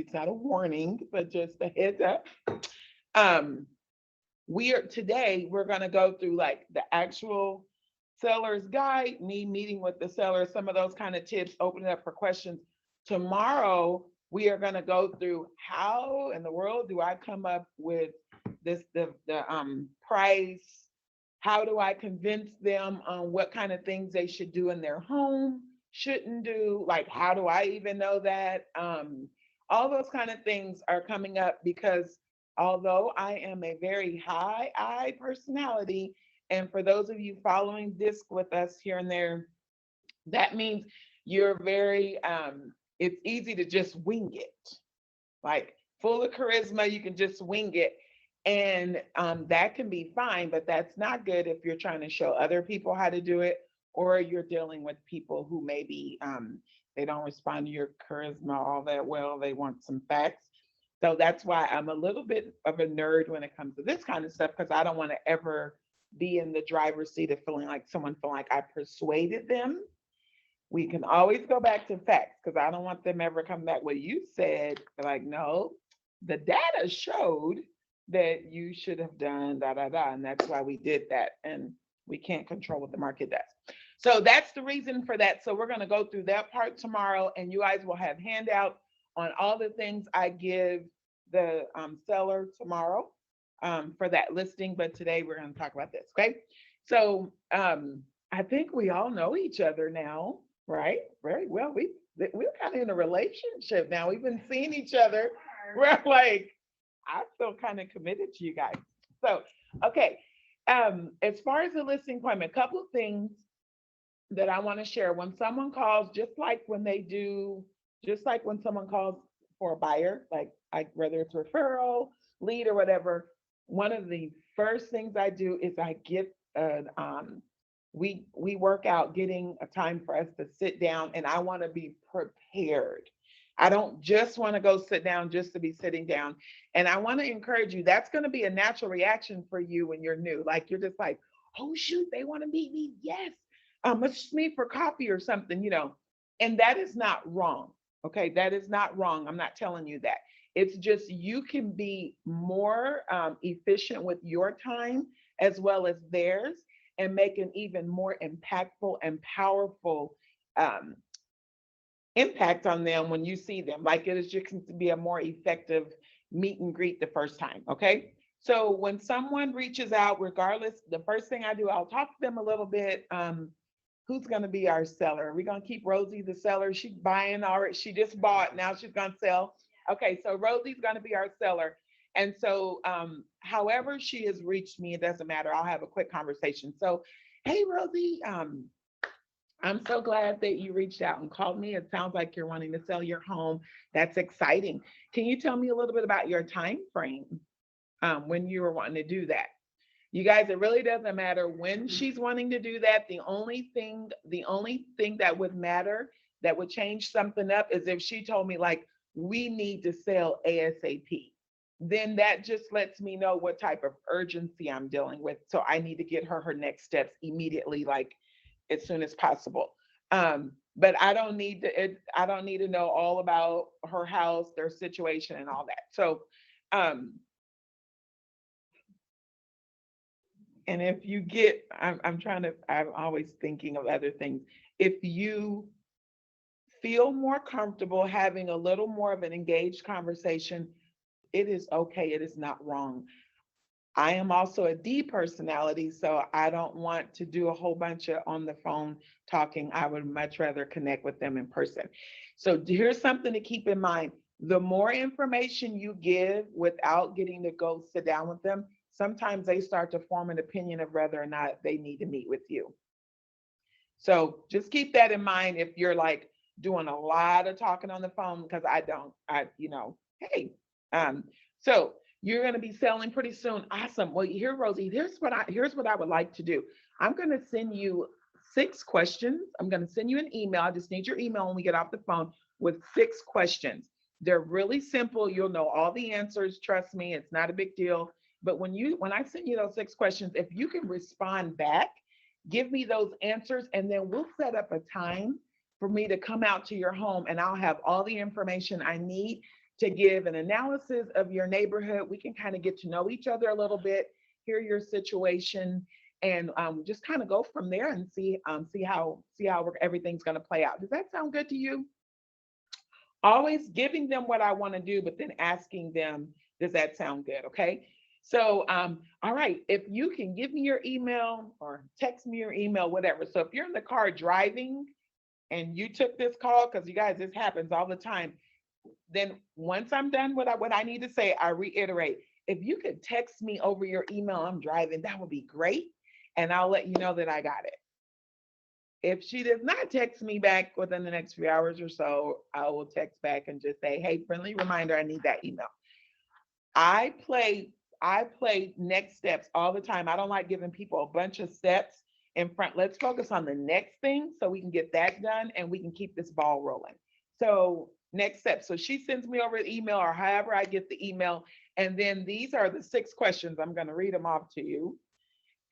It's not a warning, but just a heads up. Um, we're going to go through like the actual seller's guide, me meeting with the seller, some of those kind of tips, opening up for questions. Tomorrow, we are going to go through how in the world do I come up with the price? How do I convince them on what kind of things they should do in their home, shouldn't do? Like, how do I even know that? All those kind of things are coming up because although I am a very high I personality, and for those of you following DISC with us here and there, that means you're very, it's easy to just wing it. Like full of charisma, you can just wing it. And that can be fine, but that's not good if you're trying to show other people how to do it, or you're dealing with people who maybe they don't respond to your charisma all that well. They want some facts. So that's why I'm a little bit of a nerd when it comes to this kind of stuff, because I don't want to ever be in the driver's seat of feeling like someone feeling like I persuaded them. We can always go back to facts because I don't want them ever come back. Well, you said, like, no, the data showed that you should have done da da da. And that's why we did that. And we can't control what the market does. So that's the reason for that. So we're going to go through that part tomorrow, and you guys will have handouts on all the things I give the seller tomorrow for that listing. But today we're going to talk about this. Okay. So I think we all know each other now, right? Very well. We're kind of in a relationship now. We've been seeing each other. We're like, I feel kind of committed to you guys. So, okay. As far as the listing appointment, a couple of things that I want to share. When someone calls, just like when someone calls for a buyer, like whether it's referral, lead, or whatever, one of the first things I do is I get an we work out getting a time for us to sit down, and I want to be prepared. I don't just want to go sit down just to be sitting down. And I want to encourage you, that's going to be a natural reaction for you when you're new. Like you're just like, oh shoot, they want to meet me. Yes. Let's meet for coffee or something. And that is not wrong. Okay. That is not wrong. I'm not telling you that. It's just you can be more efficient with your time as well as theirs, and make an even more impactful and powerful um, impact on them when you see them. Like it is just to be a more effective meet and greet the first time. Okay. So when someone reaches out, regardless, the first thing I do, I'll talk to them a little bit. Who's going to be our seller? Are we going to keep Rosie the seller? She's buying already. She just bought. Now she's going to sell. Okay. So Rosie's going to be our seller. And so, however she has reached me, it doesn't matter. I'll have a quick conversation. So, hey, Rosie, I'm so glad that you reached out and called me. It sounds like you're wanting to sell your home. That's exciting. Can you tell me a little bit about your time frame when you were wanting to do that? You guys, it really doesn't matter when she's wanting to do that. The only thing that would matter, that would change something up, is if she told me like we need to sell ASAP. Then that just lets me know what type of urgency I'm dealing with. So I need to get her next steps immediately, like as soon as possible. But I don't need to know all about her house, their situation, and all that. So um, and if you get, I'm always thinking of other things. If you feel more comfortable having a little more of an engaged conversation, it is okay. It is not wrong. I am also a D personality, so I don't want to do a whole bunch of on the phone talking. I would much rather connect with them in person. So here's something to keep in mind. The more information you give without getting to go sit down with them, sometimes they start to form an opinion of whether or not they need to meet with you. So just keep that in mind if you're like doing a lot of talking on the phone, because I don't, hey, um, so you're going to be selling pretty soon. Awesome. Well, here, Rosie, here's what I would like to do. I'm going to send you 6 questions. I'm going to send you an email. I just need your email when we get off the phone with 6 questions. They're really simple. You'll know all the answers. Trust me, it's not a big deal. But when I send you those 6 questions, if you can respond back, give me those answers, and then we'll set up a time for me to come out to your home, and I'll have all the information I need to give an analysis of your neighborhood. We can kind of get to know each other a little bit, hear your situation, and just kind of go from there and see how everything's going to play out. Does that sound good to you? Always giving them what I want to do, but then asking them, does that sound good? Okay. So, all right, if you can give me your email or text me your email, whatever. So if you're in the car driving and you took this call, because you guys, this happens all the time, then once I'm done what I need to say, I reiterate, if you could text me over your email, I'm driving, that would be great. And I'll let you know that I got it. If she does not text me back within the next few hours or so, I will text back and just say, hey, friendly reminder, I need that email. I play next steps all the time. I don't like giving people a bunch of steps in front. Let's focus on the next thing so we can get that done and we can keep this ball rolling. So next step. So she sends me over the email or however I get the email. And then these are the 6 questions. I'm going to read them off to you.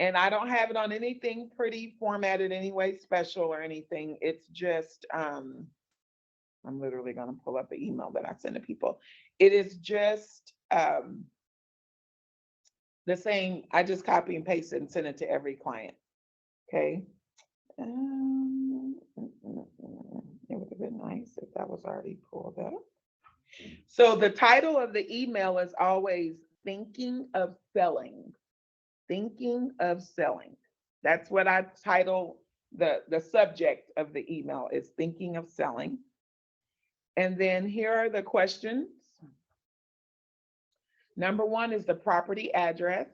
And I don't have it on anything pretty formatted anyway, special or anything. It's just, I'm literally going to pull up the email that I send to people. It is just the same. I just copy and paste it and send it to every client. Okay. It would have been nice if that was already pulled up. So the title of the email is always Thinking of Selling. Thinking of Selling. That's what I title the subject of the email is Thinking of Selling. And then here are the questions. Number 1 is the property address.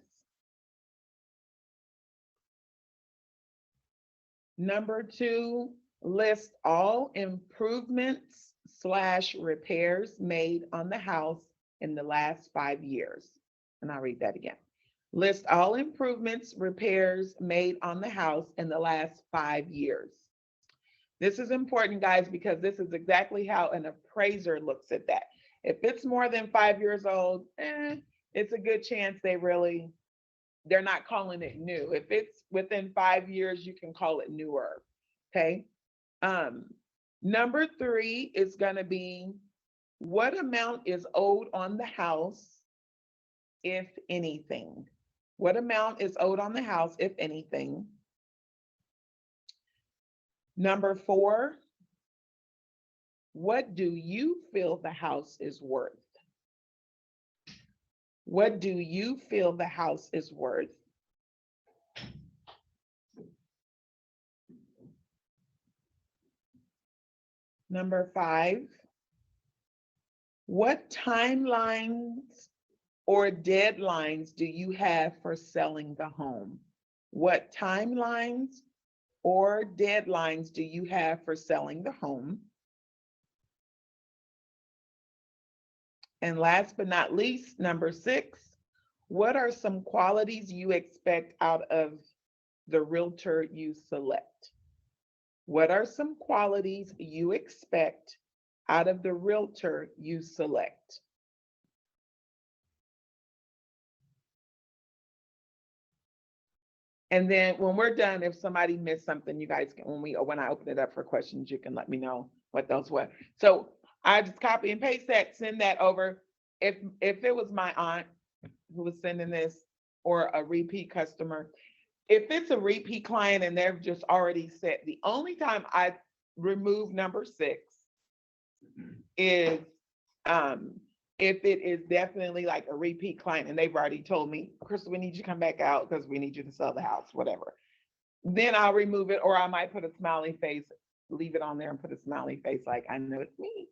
Number 2, list all improvements/repairs made on the house in the last 5 years. And I'll read that again. List all improvements, repairs made on the house in the last 5 years. This is important, guys, because this is exactly how an appraiser looks at that. If it's more than 5 years old, it's a good chance they're not calling it new. If it's within 5 years, you can call it newer. Okay. Number 3 is going to be what amount is owed on the house, if anything. What amount is owed on the house, if anything? Number 4, what do you feel the house is worth? What do you feel the house is worth? Number 5, what timelines or deadlines do you have for selling the home? What timelines or deadlines do you have for selling the home? And last but not least, number 6, what are some qualities you expect out of the realtor you select? What are some qualities you expect out of the realtor you select? And then when we're done, if somebody missed something, you guys can, when I open it up for questions, you can let me know what those were. So I just copy and paste that, send that over. If it was my aunt who was sending this or a repeat customer, if it's a repeat client and they've just already said, the only time I remove number 6 is if it is definitely like a repeat client and they've already told me, Crystal, we need you to come back out because we need you to sell the house, whatever. Then I'll remove it, or I might put a smiley face, leave it on there and put a smiley face like, I know it's me,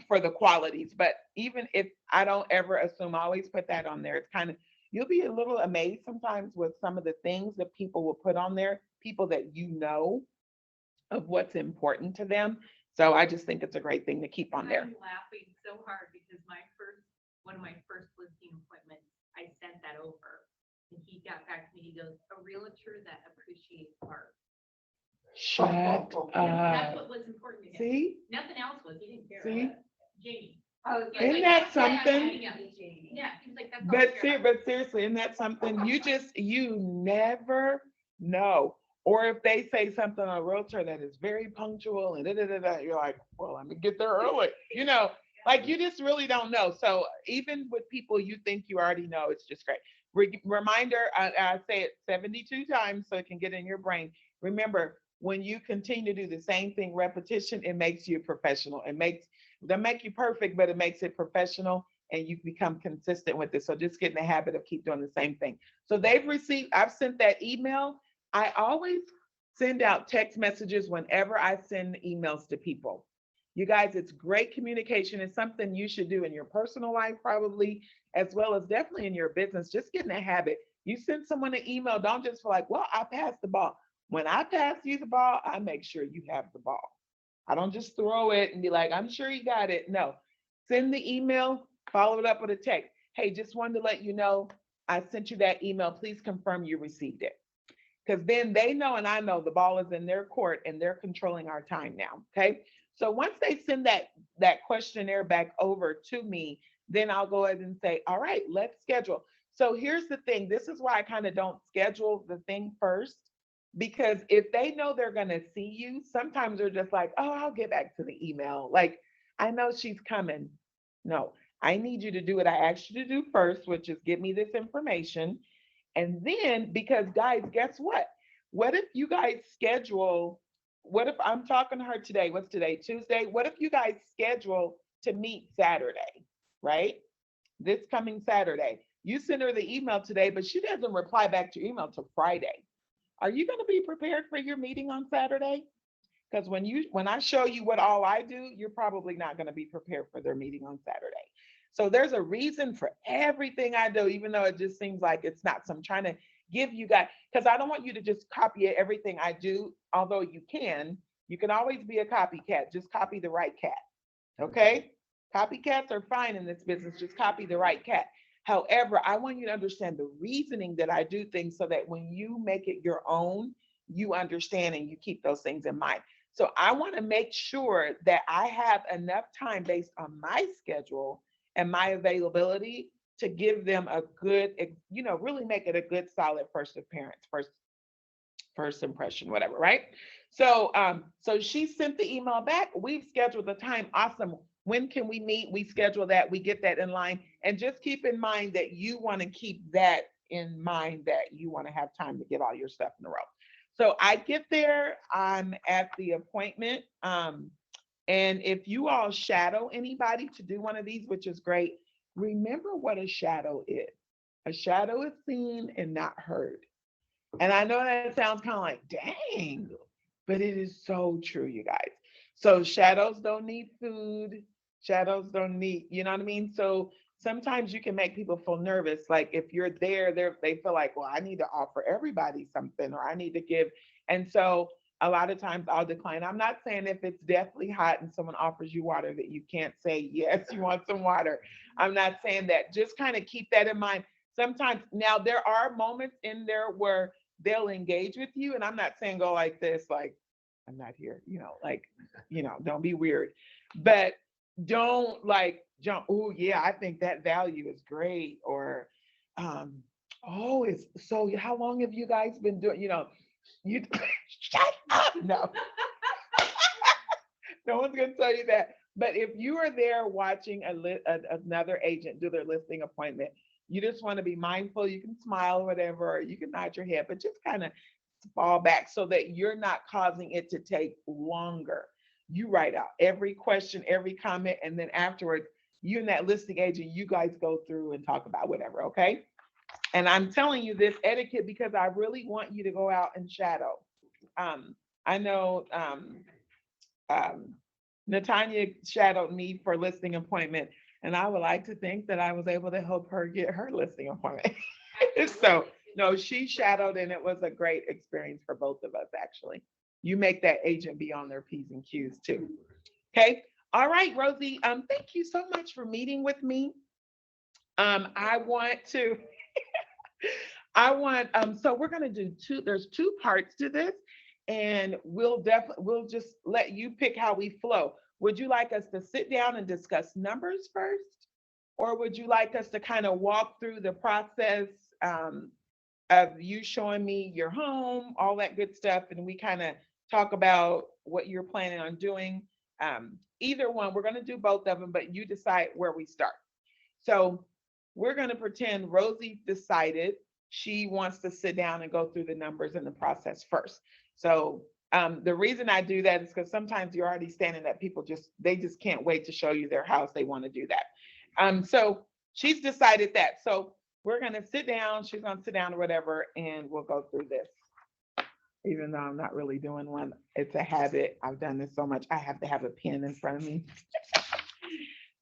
for the qualities. But even if I don't ever assume, I always put that on there. It's kind of, you'll be a little amazed sometimes with some of the things that people will put on there, people that you know of what's important to them. So I just think it's a great thing to keep on there. I'm laughing so hard because one of my first listing appointments, I sent that over and he got back to me, he goes, a realtor that appreciates art. Shut That's up. what was important to him. See? Nothing else was, he didn't care. See? Jamie. Isn't that something? Yeah, he was like, that's all But, I care about. but seriously, isn't that something? You never know. Or if they say something on a realtor that is very punctual and you're like, well, let me get there early. Like you just really don't know. So even with people you think you already know, it's just great. Reminder, I say it 72 times so it can get in your brain. Remember, when you continue to do the same thing, repetition, it makes you a professional. It makes, doesn't make you perfect, but it makes it professional and you become consistent with it. So just get in the habit of keep doing the same thing. So they've received, I've sent that email. I always send out text messages whenever I send emails to people. You guys, it's great communication. It's something you should do in your personal life, probably, as well as definitely in your business. Just get in a habit. You send someone an email, don't just feel like, well, I passed the ball. When I pass you the ball, I make sure you have the ball. I don't just throw it and be like, I'm sure you got it. No, send the email, follow it up with a text. Hey, just wanted to let you know I sent you that email. Please confirm you received it. Because then they know and I know the ball is in their court and they're controlling our time now. Okay. So once they send that questionnaire back over to me, then I'll go ahead and say, all right, let's schedule. So here's the thing. This is why I kind of don't schedule the thing first. Because if they know they're gonna see you, sometimes they're just like, oh, I'll get back to the email. Like, I know she's coming. No, I need you to do what I asked you to do first, which is give me this information. And then, because guys, guess what? What if you guys schedule? What if I'm talking to her today? What's today? Tuesday? What if you guys schedule to meet Saturday, right? This coming Saturday. You send her the email today, but she doesn't reply back to your email till Friday. Are you going to be prepared for your meeting on Saturday? Because when I show you what all I do, you're probably not going to be prepared for their meeting on Saturday. So there's a reason for everything I do, even though it just seems like it's not. So I'm trying to give you guys, because I don't want you to just copy everything I do, although you can always be a copycat, just copy the right cat. Okay? Copycats are fine in this business, just copy the right cat. However, I want you to understand the reasoning that I do things so that when you make it your own, you understand and you keep those things in mind. So I want to make sure that I have enough time based on my schedule and my availability to give them a good, really make it a good, solid first appearance, first impression, whatever, right? So she sent the email back. We've scheduled the time. Awesome. When can we meet? We schedule that. We get that in line. And just keep in mind that you want to keep that in mind, that you want to have time to get all your stuff in a row. So I get there. I'm at the appointment. And if you all shadow anybody to do one of these, which is great, remember what a shadow is. A shadow is seen and not heard. And I know that sounds kind of like, dang, but it is so true, you guys. So shadows don't need food. Shadows don't need, you know what I mean? So sometimes you can make people feel nervous. Like if you're there, they feel like, well, I need to offer everybody something or I need to give. And so a lot of times I'll decline. I'm not saying if it's deathly hot and someone offers you water that you can't say, yes, you want some water. I'm not saying that. Just kind of keep that in mind. Sometimes now there are moments in there where they'll engage with you. And I'm not saying go like this, like, I'm not here, don't be weird. But don't like jump, oh yeah, I think that value is great. Or oh, it's so how long have you guys been doing, you shut up. No. No one's gonna tell you that. But if you are there watching another agent do their listing appointment, you just want to be mindful. You can smile or whatever, or you can nod your head, but just kind of fall back so that you're not causing it to take longer. You write out every question, every comment, and then afterwards, you and that listing agent, you guys go through and talk about whatever, okay? And I'm telling you this etiquette because I really want you to go out and shadow. I know Natanya shadowed me for listing appointment, and I would like to think that I was able to help her get her listing appointment. So no, she shadowed, and it was a great experience for both of us, actually. You make that agent be on their P's and Q's too. Okay. All right, Rosie. Thank you so much for meeting with me. I want to, so we're gonna do there's two parts to this, and we'll just let you pick how we flow. Would you like us to sit down and discuss numbers first? Or would you like us to kind of walk through the process of you showing me your home, all that good stuff, and we kind of talk about what you're planning on doing? either one. We're gonna do both of them, but you decide where we start. So we're gonna pretend Rosie decided she wants to sit down and go through the numbers and the process first. So the reason I do that is because sometimes you're already standing that people they just can't wait to show you their house. They want to do that. So she's decided that. So we're gonna sit down, she's gonna sit down or whatever, and we'll go through this. Even though I'm not really doing one, it's a habit. I've done this so much, I have to have a pen in front of me.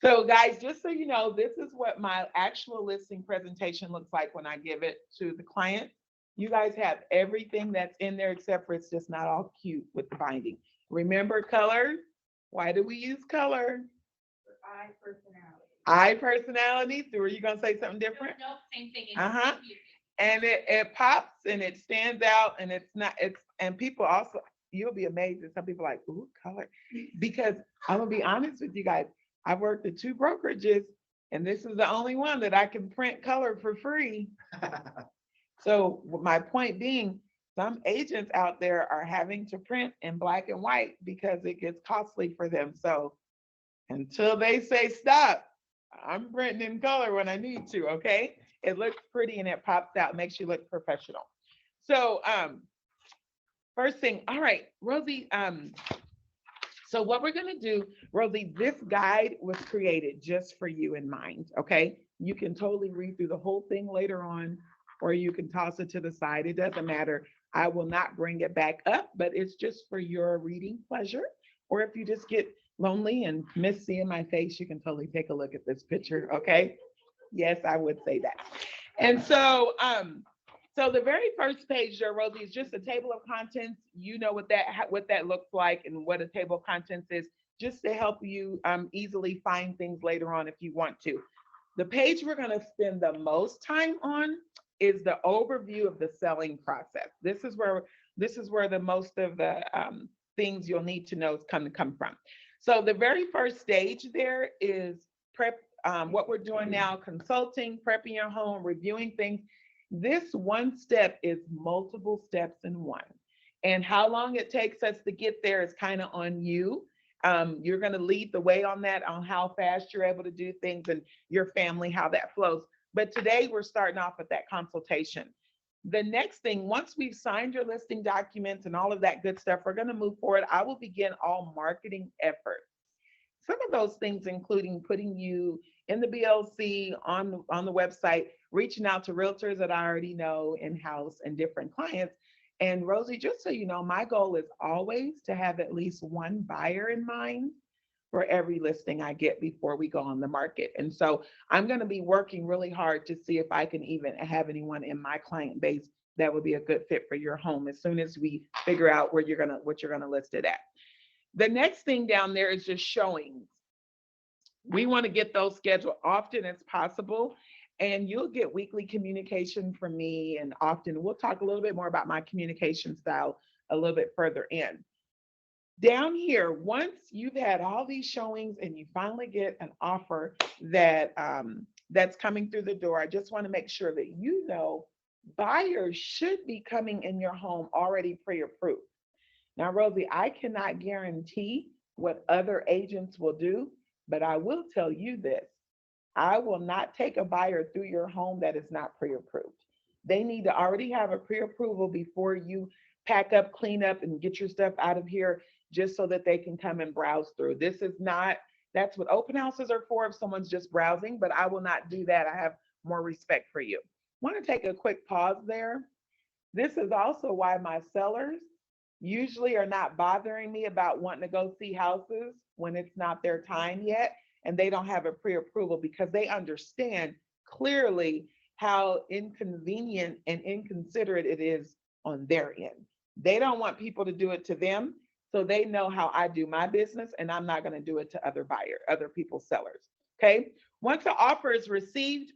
So guys, just so you know, this is what my actual listing presentation looks like when I give it to the client. You guys have everything that's in there except for it's just not all cute with the binding. Remember color? Why do we use color? Eye personality. Eye personality. So were you gonna say something different? No, same thing. Uh-huh. And it pops and it stands out and and people also, you'll be amazed that some people are like, ooh, color. Because I'm gonna be honest with you guys, I've worked at 2 brokerages and this is the only one that I can print color for free. So my point being, some agents out there are having to print in black and white because it gets costly for them. So until they say stop, I'm printing in color when I need to, okay? It looks pretty and it pops out, makes you look professional. So first thing, all right, Rosie, so what we're gonna do, Rosie, this guide was created just for you in mind, okay? You can totally read through the whole thing later on, or you can toss it to the side. It doesn't matter. I will not bring it back up, but it's just for your reading pleasure. Or if you just get lonely and miss seeing my face, you can totally take a look at this picture, okay? Yes, I would say that. And so, so the very first page there, Rosie, is just a table of contents. You know what that looks like and what a table of contents is, just to help you easily find things later on if you want to. The page we're going to spend the most time on is the overview of the selling process. This is where the most of the things you'll need to know is come from. So the very first stage there is prep. What we're doing now, consulting, prepping your home, reviewing things. This one step is multiple steps in one. And how long it takes us to get there is kind of on you. You're going to lead the way on that, on how fast you're able to do things and your family, how that flows. But today we're starting off with that consultation. The next thing, once we've signed your listing documents and all of that good stuff, we're going to move forward. I will begin all marketing efforts. Some of those things, including putting you in the BLC, on the website, reaching out to realtors that I already know in-house and different clients. And Rosie, just so you know, my goal is always to have at least one buyer in mind for every listing I get before we go on the market. And so I'm going to be working really hard to see if I can even have anyone in my client base that would be a good fit for your home as soon as we figure out what you're going to list it at. The next thing down there is just showings. We want to get those scheduled often as possible. And you'll get weekly communication from me. And often we'll talk a little bit more about my communication style a little bit further in. Down here, once you've had all these showings and you finally get an offer that that's coming through the door, I just want to make sure that you know buyers should be coming in your home already pre-approved. Now, Rosie, I cannot guarantee what other agents will do, but I will tell you this. I will not take a buyer through your home that is not pre-approved. They need to already have a pre-approval before you pack up, clean up, and get your stuff out of here just so that they can come and browse through. This is not, that's what open houses are for if someone's just browsing, but I will not do that. I have more respect for you. Want to take a quick pause there. This is also why my sellers usually are not bothering me about wanting to go see houses when it's not their time yet and they don't have a pre-approval, because they understand clearly how inconvenient and inconsiderate it is on their end. They don't want people to do it to them, so they know how I do my business, and I'm not going to do it to other people's sellers. Okay. Once the offer is received,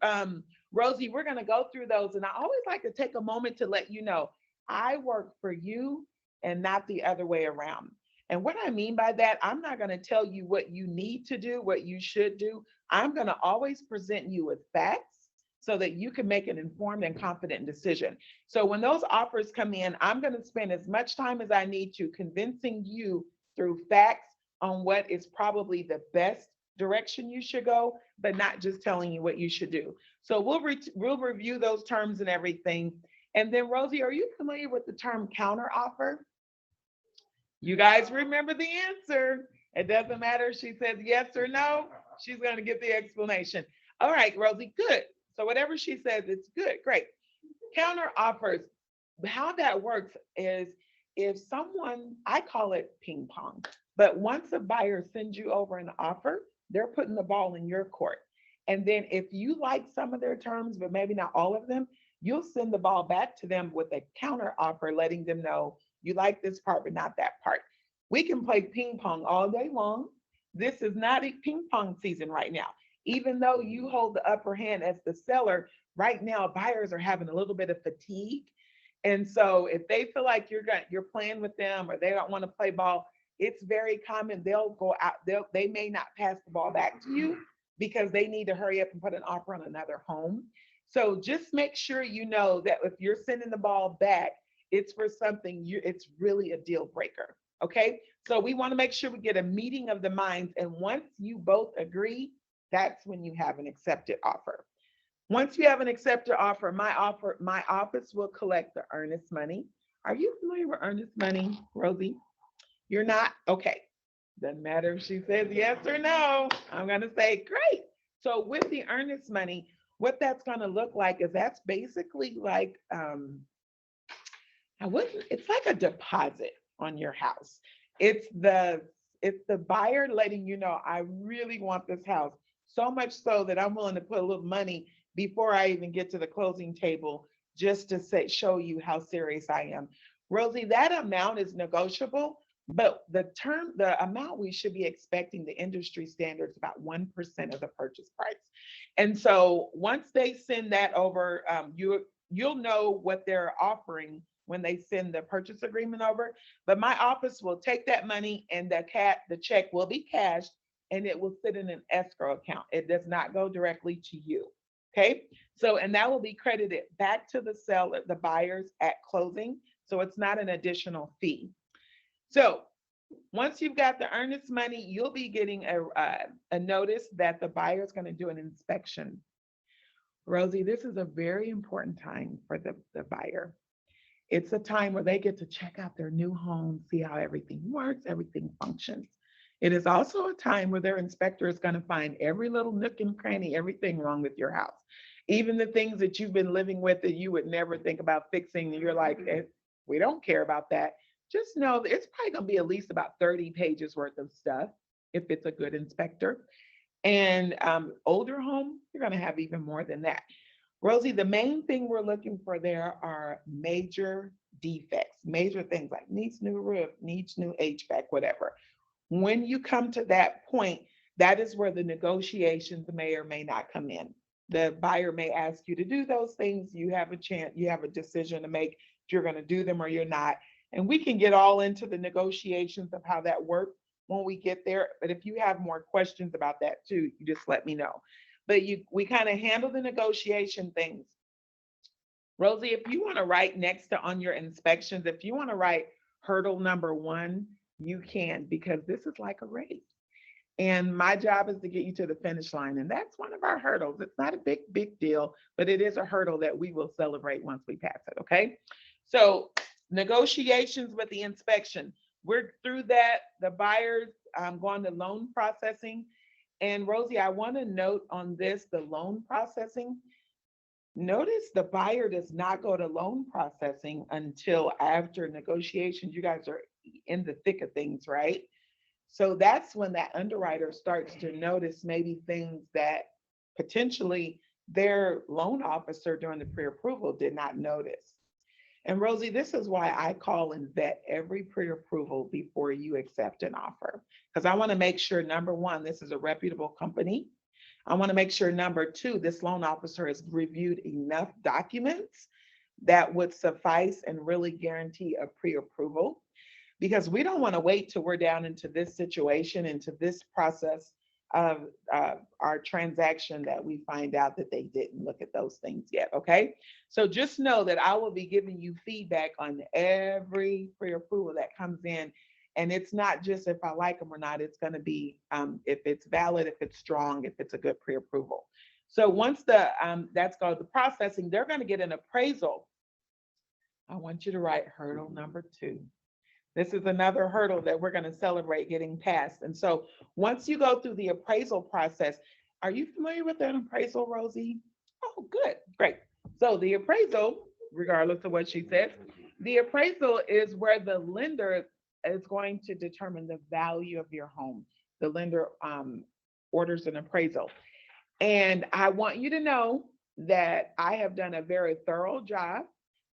Rosie, we're going to go through those, and I always like to take a moment to let you know I work for you and not the other way around. And what I mean by that, I'm not going to tell you what you need to do, what you should do. I'm going to always present you with facts so that you can make an informed and confident decision. So when those offers come in, I'm going to spend as much time as I need to convincing you through facts on what is probably the best direction you should go, but not just telling you what you should do. So we'll review those terms and everything. And then Rosie, are you familiar with the term counter offer? You guys remember the answer. It doesn't matter if she says yes or no, she's going to get the explanation. All right, Rosie, good. So whatever she says, it's good, great. Counter offers, how that works is if someone, I call it ping pong, but once a buyer sends you over an offer, they're putting the ball in your court. And then if you like some of their terms, but maybe not all of them, you'll send the ball back to them with a counter offer, letting them know you like this part, but not that part. We can play ping pong all day long. This is not a ping pong season right now. Even though you hold the upper hand as the seller, right now buyers are having a little bit of fatigue. And so if they feel like you're playing with them or they don't want to play ball, it's very common they'll go out, they may not pass the ball back to you because they need to hurry up and put an offer on another home. So just make sure you know that if you're sending the ball back, it's for something it's really a deal breaker. Okay. So we want to make sure we get a meeting of the minds. And once you both agree, that's when you have an accepted offer. Once you have an accepted offer, my office will collect the earnest money. Are you familiar with earnest money, Rosie? You're not? Okay. Doesn't matter if she says yes or no. I'm going to say, great. So with the earnest money, what that's going to look like is that's basically like, it's like a deposit on your house. It's the buyer letting you know, I really want this house, so much so that I'm willing to put a little money before I even get to the closing table, just to show you how serious I am. Rosie, that amount is negotiable, but the amount we should be expecting, the industry standard is about 1% of the purchase price. And so once they send that over, you'll know what they're offering when they send the purchase agreement over. But my office will take that money and the check will be cashed and it will sit in an escrow account. It does not go directly to you. Okay. So, and that will be credited back to the seller, the buyers at closing. So it's not an additional fee. So once you've got the earnest money, you'll be getting a notice that the buyer is going to do an inspection. Rosie, this is a very important time for the buyer. It's a time where they get to check out their new home, see how everything works, everything functions. It is also a time where their inspector is going to find every little nook and cranny, everything wrong with your house. Even the things that you've been living with that you would never think about fixing, you're like, we don't care about that. Just know that it's probably going to be at least about 30 pages worth of stuff if it's a good inspector. And older home, you're going to have even more than that. Rosie, the main thing we're looking for there are major defects, major things like needs new roof, needs new HVAC, whatever. When you come to that point, that is where the negotiations may or may not come in. The buyer may ask you to do those things. You have a chance, you have a decision to make if you're going to do them or you're not. And we can get all into the negotiations of how that works when we get there. But if you have more questions about that too, you just let me know. But we kind of handle the negotiation things. Rosie, if you want to write next to on your inspections, if you want to write hurdle number 1, you can, because this is like a race. And my job is to get you to the finish line. And that's one of our hurdles. It's not a big deal, but it is a hurdle that we will celebrate once we pass it. Okay. So negotiations with the inspection. We're through that. The buyers going to loan processing. And Rosie, I want to note on this, the loan processing. Notice the buyer does not go to loan processing until after negotiations. You guys are in the thick of things, right? So that's when that underwriter starts to notice maybe things that potentially their loan officer during the pre-approval did not notice. And Rosie, this is why I call and vet every pre-approval before you accept an offer. Because I want to make sure, number 1, this is a reputable company. I want to make sure, number 2, this loan officer has reviewed enough documents that would suffice and really guarantee a pre-approval. Because we don't want to wait till we're down into this situation, into this process of our transaction, that we find out that they didn't look at those things yet. Okay. So just know that I will be giving you feedback on every pre-approval that comes in. And it's not just if I like them or not, it's going to be if it's valid, if it's strong, if it's a good pre-approval. So once that's called the processing, they're going to get an appraisal. I want you to write hurdle number 2. This is another hurdle that we're going to celebrate getting past. And so once you go through the appraisal process, are you familiar with an appraisal, Rosie? Oh, good, great. So the appraisal, regardless of what she says, the appraisal is where the lender is going to determine the value of your home. The lender orders an appraisal. And I want you to know that I have done a very thorough job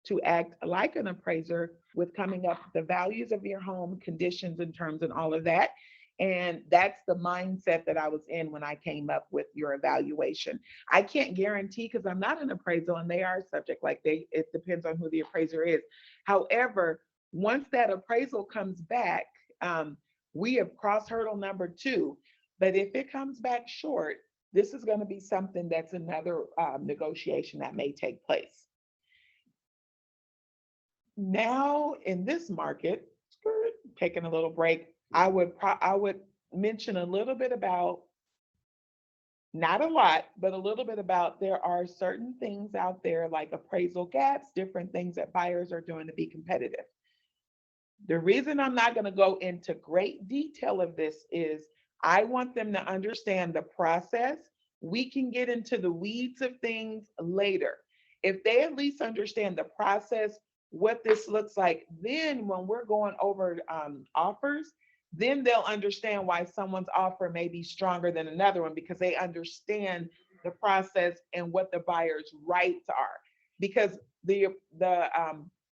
to act like an appraiser with coming up with the values of your home, conditions and terms and all of that. And that's the mindset that I was in when I came up with your evaluation. I can't guarantee because I'm not an appraisal and they are subject, it depends on who the appraiser is. However, once that appraisal comes back, we have crossed hurdle number 2. But if it comes back short, this is going to be something that's another negotiation that may take place. Now in this market, taking a little break, I would mention a little bit about, not a lot, but a little bit about there are certain things out there like appraisal gaps, different things that buyers are doing to be competitive. The reason I'm not going to go into great detail of this is I want them to understand the process. We can get into the weeds of things later. If they at least understand the process, what this looks like, then when we're going over offers, then they'll understand why someone's offer may be stronger than another one because they understand the process and what the buyer's rights are. Because the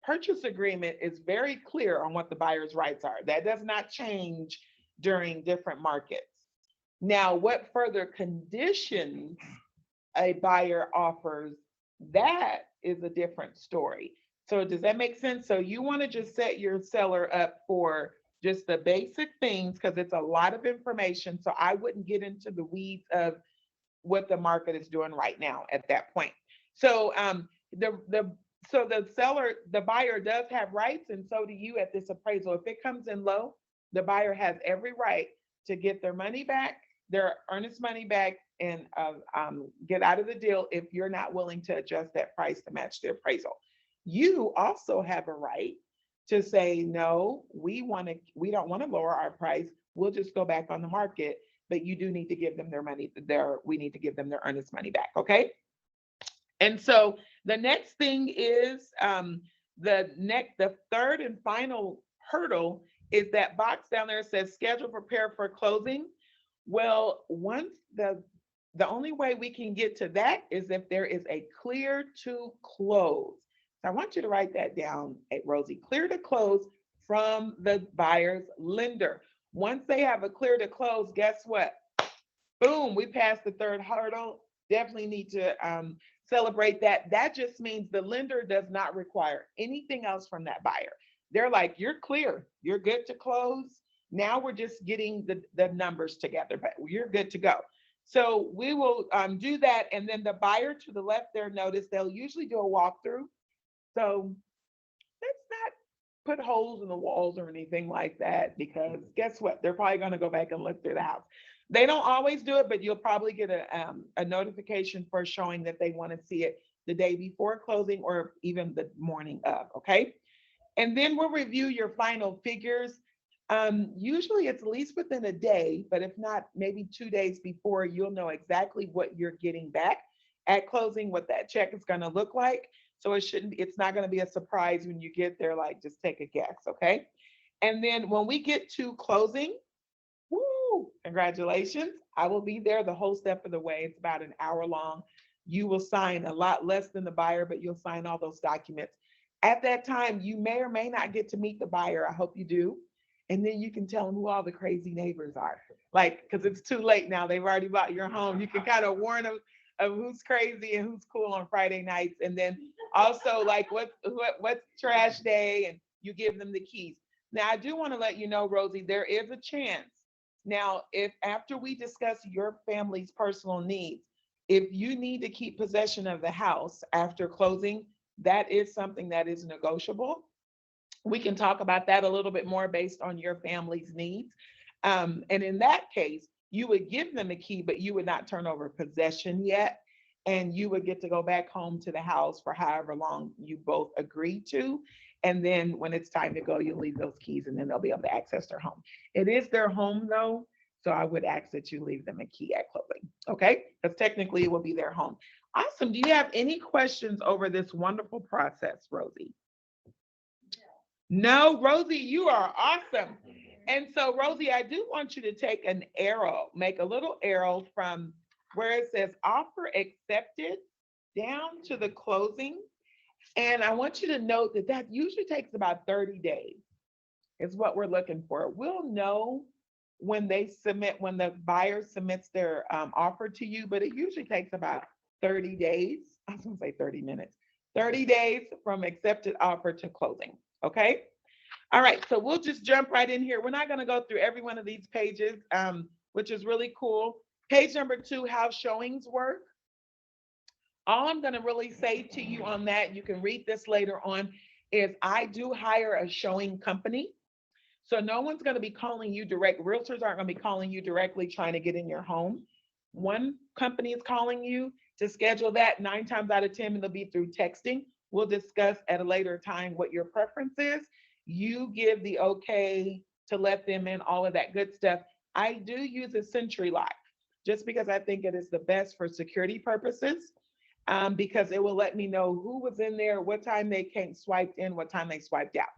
purchase agreement is very clear on what the buyer's rights are. That does not change during different markets. Now, what further conditions a buyer offers, that is a different story. So does that make sense? So you want to just set your seller up for just the basic things because it's a lot of information. So I wouldn't get into the weeds of what the market is doing right now at that point. So the buyer does have rights, and so do you at this appraisal. If it comes in low, the buyer has every right to get their money back, their earnest money back, and get out of the deal if you're not willing to adjust that price to match the appraisal. You also have a right to say, no, we don't want to lower our price. We'll just go back on the market, but you do need to give them their money. We need to give them their earnest money back. Okay. And so the next thing is the third and final hurdle is that box down there says schedule prepare for closing. Well, once the only way we can get to that is if there is a clear to close. So I want you to write that down, Rosie. Clear to close from the buyer's lender. Once they have a clear to close, guess what? Boom, we passed the third hurdle. Definitely need to celebrate that. That just means the lender does not require anything else from that buyer. They're like, you're clear, you're good to close. Now we're just getting the numbers together, but you're good to go. So we will do that. And then the buyer to the left there, notice they'll usually do a walkthrough. So let's not put holes in the walls or anything like that, because guess what? They're probably going to go back and look through the house. They don't always do it, but you'll probably get a notification for showing that they want to see it the day before closing or even the morning of, okay? And then we'll review your final figures. Usually it's at least within a day, but if not, maybe 2 days before, you'll know exactly what you're getting back at closing, what that check is going to look like. So it's not going to be a surprise when you get there, like just take a guess, okay? And then when we get to closing, woo, congratulations. I will be there the whole step of the way. It's about an hour long. You will sign a lot less than the buyer, but you'll sign all those documents. At that time, you may or may not get to meet the buyer. I hope you do. And then you can tell them who all the crazy neighbors are. Like, because it's too late now. They've already bought your home. You can kind of warn them of who's crazy and who's cool on Friday nights. And then also like what's trash day, and you give them the keys. Now, I do want to let you know, Rosie, there is a chance. Now, if after we discuss your family's personal needs, if you need to keep possession of the house after closing, that is something that is negotiable. We can talk about that a little bit more based on your family's needs. And in that case, you would give them a key, but you would not turn over possession yet. And you would get to go back home to the house for however long you both agree to. And then when it's time to go, you'll leave those keys and then they'll be able to access their home. It is their home though. So I would ask that you leave them a key at closing. Okay. Because technically it will be their home. Awesome. Do you have any questions over this wonderful process, Rosie? No, Rosie, you are awesome. And so, Rosie, I do want you to take an arrow, make a little arrow from where it says offer accepted down to the closing. And I want you to note that that usually takes about 30 days is what we're looking for. We'll know when they submit, when the buyer submits their offer to you, but it usually takes about 30 days. I was gonna say 30 minutes, 30 days from accepted offer to closing, okay? All right, so we'll just jump right in here. We're not gonna go through every one of these pages, which is really cool. Page number 2, how showings work. All I'm gonna really say to you on that, you can read this later on, is I do hire a showing company. So no one's gonna be calling you direct, realtors aren't gonna be calling you directly trying to get in your home. One company is calling you to schedule that. 9 times out of 10, it'll be through texting. We'll discuss at a later time what your preference is. You give the okay to let them in, all of that good stuff. I do use a Century Lock just because I think it is the best for security purposes, because it will let me know who was in there, what time they came swiped in, what time they swiped out.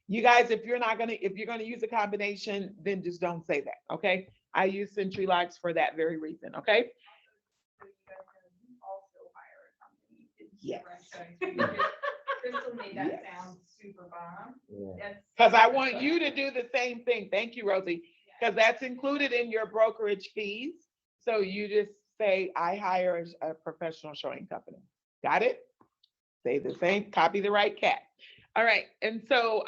You guys, if you're gonna use a combination, then just don't say that, okay? I use Century Locks for that very reason, okay? So you guys can also hire a company. Yes. Crystal made that Yes. sound super bomb. Yeah. That's. Because I want you to do the same thing. Thank you, Rosie. Because that's included in your brokerage fees. So you just say, I hire a professional showing company. Got it? Say the same, copy the right cat. All right. And so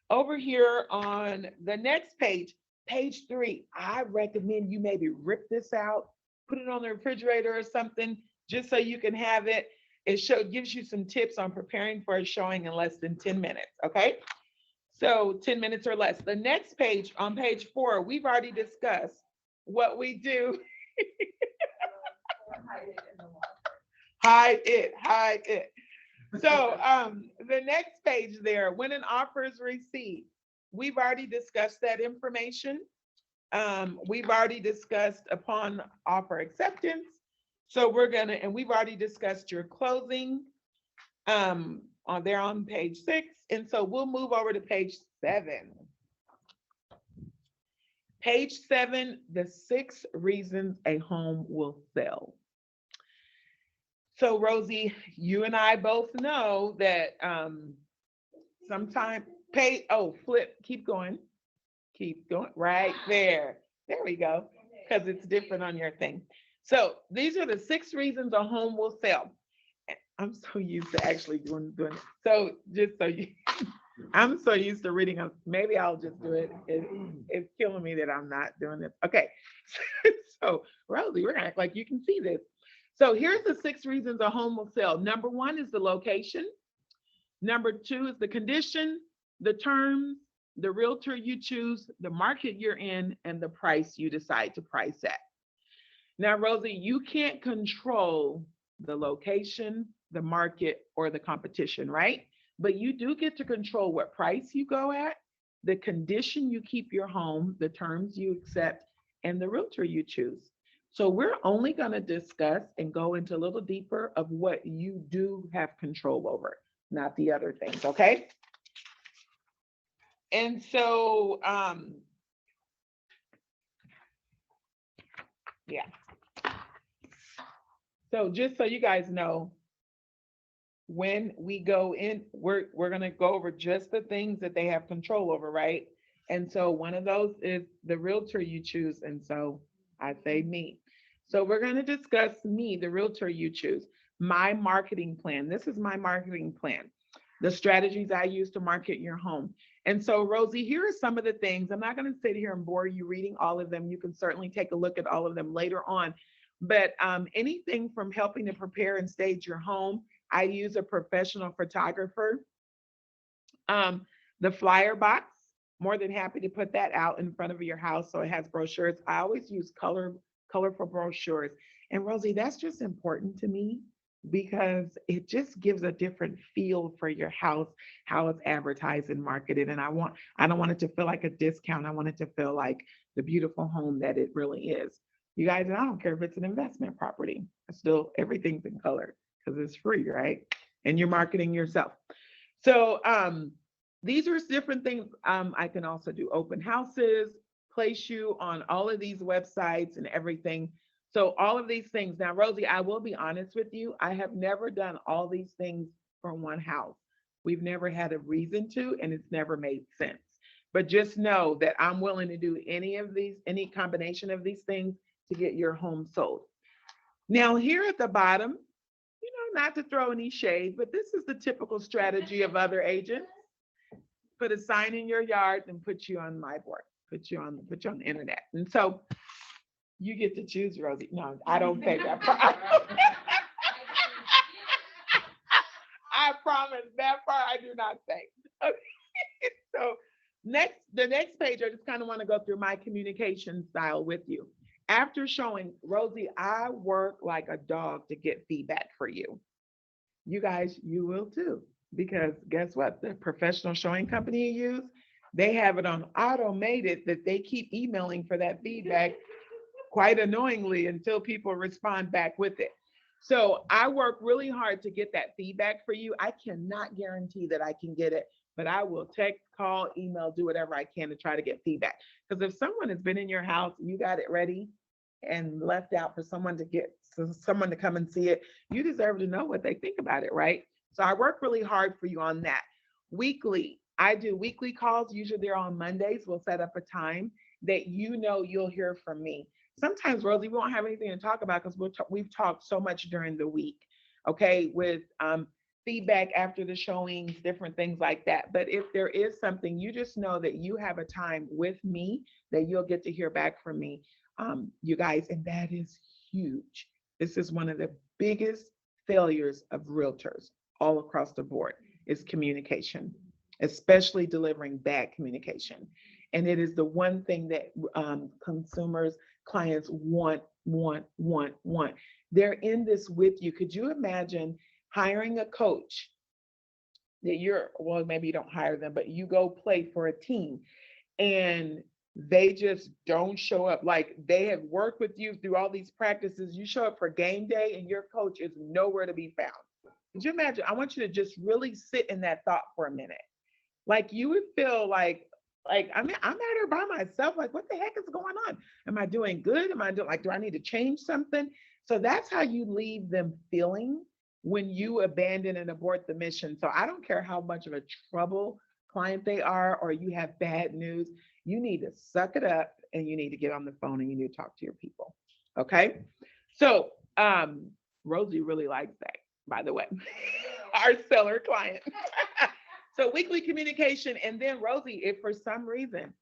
over here on the next page, page 3, I recommend you maybe rip this out, put it on the refrigerator or something, just so you can have it. It gives you some tips on preparing for a showing in less than 10 minutes, okay? So 10 minutes or less. The next page, on page 4, we've already discussed what we do. Hide it in the water. Hide it. So the next page there, when an offer is received, we've already discussed that information. We've already discussed upon offer acceptance. So we've already discussed your closing on page 6. And so we'll move over to page 7. Page 7, the 6 reasons a home will sell. So Rosie, you and I both know that sometimes keep going, right there. There we go, because it's different on your thing. So these are the 6 reasons a home will sell. I'm so used to actually doing it. So just so you, I'm so used to reading them. Maybe I'll just do it. It's killing me that I'm not doing this. Okay. So Rosie, we're gonna act like you can see this. So here's the 6 reasons a home will sell. Number 1 is the location. Number 2 is the condition, the terms, the realtor you choose, the market you're in, and the price you decide to price at. Now, Rosie, you can't control the location, the market, or the competition, right? But you do get to control what price you go at, the condition you keep your home, the terms you accept, and the realtor you choose. So we're only going to discuss and go into a little deeper of what you do have control over, not the other things, okay? And so, yeah. So just so you guys know, when we go in, we're going to go over just the things that they have control over, right? And so one of those is the realtor you choose. And so I say me. So we're going to discuss me, the realtor you choose, my marketing plan. This is my marketing plan, the strategies I use to market your home. And so Rosie, here are some of the things. I'm not going to sit here and bore you reading all of them. You can certainly take a look at all of them later on. But anything from helping to prepare and stage your home, I use a professional photographer. The flyer box, more than happy to put that out in front of your house so it has brochures. I always use colorful brochures. And Rosie, that's just important to me because it just gives a different feel for your house, how it's advertised and marketed. And I don't want it to feel like a discount. I want it to feel like the beautiful home that it really is. You guys, and I don't care if it's an investment property. Still, everything's in color because it's free, right? And you're marketing yourself. So these are different things. I can also do open houses, place you on all of these websites and everything. So all of these things. Now, Rosie, I will be honest with you. I have never done all these things for one house. We've never had a reason to, and it's never made sense. But just know that I'm willing to do any of these, any combination of these things to get your home sold. Now, here at the bottom, not to throw any shade, but this is the typical strategy of other agents. Put a sign in your yard and put you on my board, put you on the internet. And so you get to choose, Rosie. No, I don't say that part. I promise that part I do not say. Okay. So the next page, I just kind of want to go through my communication style with you. After showing, Rosie, I work like a dog to get feedback for you. You guys, you will too. Because guess what? The professional showing company you use, they have it on automated that they keep emailing for that feedback quite annoyingly until people respond back with it. So I work really hard to get that feedback for you. I cannot guarantee that I can get it, but I will text, call, email, do whatever I can to try to get feedback. Because if someone has been in your house, you got it ready and left out for someone to come and see it, you deserve to know what they think about it, right? So I work really hard for you on that. Weekly, I do weekly calls. Usually they're on Mondays. We'll set up a time that you'll hear from me. Sometimes, Rosie, we won't have anything to talk about because we've talked so much during the week, okay, with feedback after the showings, different things like that. But if there is something, you just know that you have a time with me that you'll get to hear back from me, you guys, and that is huge. This is one of the biggest failures of realtors all across the board is communication, especially delivering bad communication. And it is the one thing that consumers, clients want. They're in this with you. Could you imagine hiring a coach that well, maybe you don't hire them, but you go play for a team and they just don't show up. Like they have worked with you through all these practices. You show up for game day and your coach is nowhere to be found. Could you imagine? I want you to just really sit in that thought for a minute. Like you would feel like I'm at her by myself. Like, what the heck is going on? Am I doing good? Am I doing do I need to change something? So that's how you leave them feeling when you abandon and abort the mission. So I don't care how much of a trouble client they are, or you have bad news, you need to suck it up and you need to get on the phone and you need to talk to your people. Okay. So Rosie really likes that, by the way, our seller client. So weekly communication. And then Rosie, if for some reason,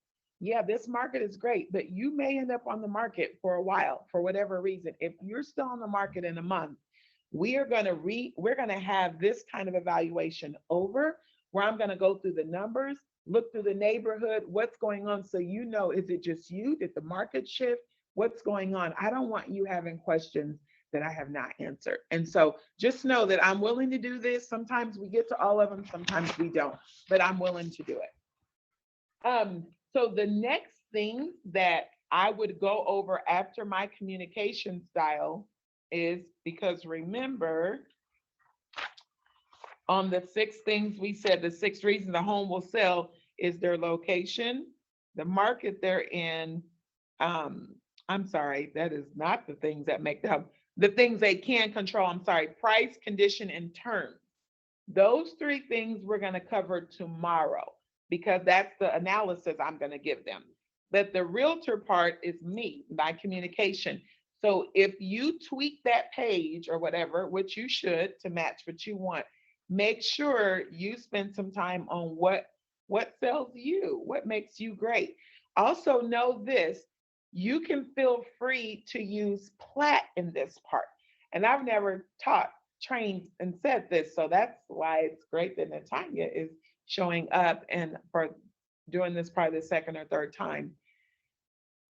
yeah, this market is great, but you may end up on the market for a while for whatever reason. If you're still on the market in a month, we're going to have this kind of evaluation over where I'm going to go through the numbers, look through the neighborhood, what's going on. So, is it just you? Did the market shift? What's going on? I don't want you having questions that I have not answered. And so just know that I'm willing to do this. Sometimes we get to all of them, sometimes we don't, but I'm willing to do it. So the next thing that I would go over after my communication style is, because remember, on the 6 things we said, the 6 reasons a home will sell is their location, the market they're in. I'm sorry, that is not the things that make them, the things they can control. I'm sorry, price, condition, and terms. Those 3 things we're going to cover tomorrow because that's the analysis I'm going to give them. But the realtor part is me, my communication. So if you tweak that page or whatever, which you should to match what you want, make sure you spend some time on what sells you, what makes you great. Also know this, you can feel free to use plat in this part. And I've never taught trained and said this. So that's why it's great that Natanya is showing up and for doing this probably the second or third time.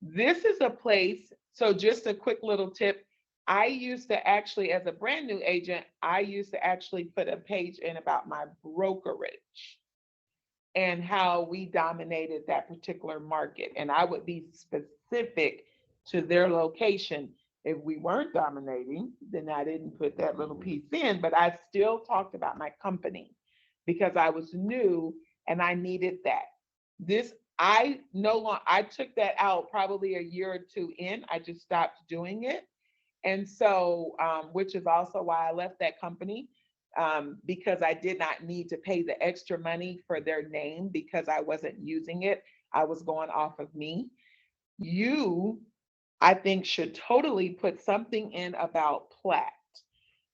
This is a place, so just a quick little tip. I used to actually, as a brand new agent, I used to actually put a page in about my brokerage and how we dominated that particular market. And I would be specific to their location. If we weren't dominating, then I didn't put that little piece in, but I still talked about my company because I was new and I needed that. This, I no longer, I took that out probably a year or two in. I just stopped doing it. And so, which is also why I left that company, because I did not need to pay the extra money for their name because I wasn't using it. I was going off of me. You, I think, should totally put something in about Platt,